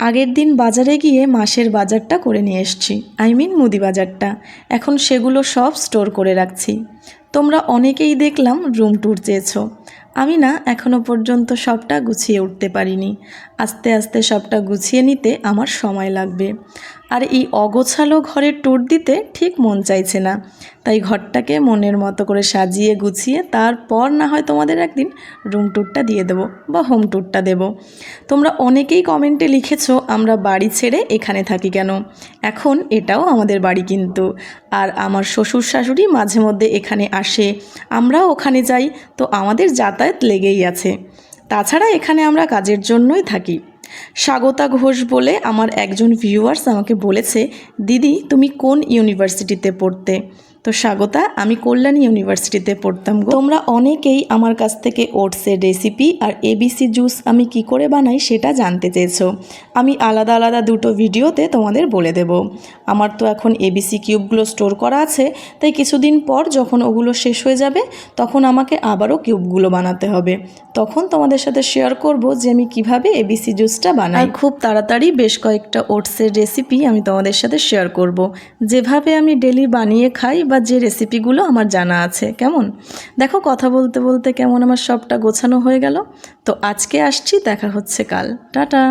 আগের দিন বাজারে গিয়ে মাসের বাজারটা করে নিয়ে এসেছি, মুদি বাজারটা। এখন সেগুলো সব স্টোর করে রাখছি। তোমরা অনেকেই দেখলাম রুম ট্যুর চেয়েছো। আমি না এখনও পর্যন্ত সবটা গুছিয়ে উঠতে পারিনি। আস্তে আস্তে সবটা গুছিয়ে নিতে আমার সময় লাগবে। আর এই অগোছালো ঘরের ট্যুর দিতে ঠিক মন চাইছে না। তাই ঘরটাকে মনের মতো করে সাজিয়ে গুছিয়ে তারপর না হয় তোমাদের একদিন রুম ট্যুরটা দিয়ে দেবো বা হোম ট্যুরটা দেবো। তোমরা অনেকেই কমেন্টে লিখেছো আমরা বাড়ি ছেড়ে এখানে থাকি কেন। এখন এটাও আমাদের বাড়ি কিন্তু। আর আমার শ্বশুর শাশুড়ি মাঝে মধ্যে এখানে আসে, আমরাও ওখানে যাই, তো আমাদের যাতায়াত লেগেই আছে। তাছাড়া এখানে আমরা কাজের জন্যই থাকি। স্বাগতা ঘোষ বলে আমার একজন ভিউয়ার্স আমাকে বলেছে, দিদি তুমি কোন ইউনিভার্সিটিতে পড়তে? তো স্বাগতা, আমি কল্যাণী ইউনিভার্সিটিতে পড়তাম গো। তোমরা অনেকেই আমার কাছ থেকে ওটসের রেসিপি আর এবিসি জুস আমি কি করে বানাই সেটা জানতে চেয়েছো। আমি আলাদা আলাদা দুটো ভিডিওতে তোমাদের বলে দেব। আমার তো এখন এবিসি কিউবগুলো স্টোর করা আছে, তাই কিছুদিন পর যখন ওগুলো শেষ হয়ে যাবে তখন আমাকে আবারও কিউবগুলো বানাতে হবে। তখন তোমাদের সাথে শেয়ার করব যে আমি কিভাবে এবিসি জুসটা বানাই। আর খুব তাড়াতাড়ি বেশ কয়েকটা ওটসের রেসিপি আমি তোমাদের সাথে শেয়ার করব, যেভাবে আমি ডেলি বানিয়ে খাই বা যে রেসিপিগুলো আমার জানা আছে। কেমন দেখো, কথা বলতে বলতে কেমন আমার সবটা গোছানো হয়ে গেল। তো আজকে আসছি, দেখা হচ্ছে কাল। টাটা।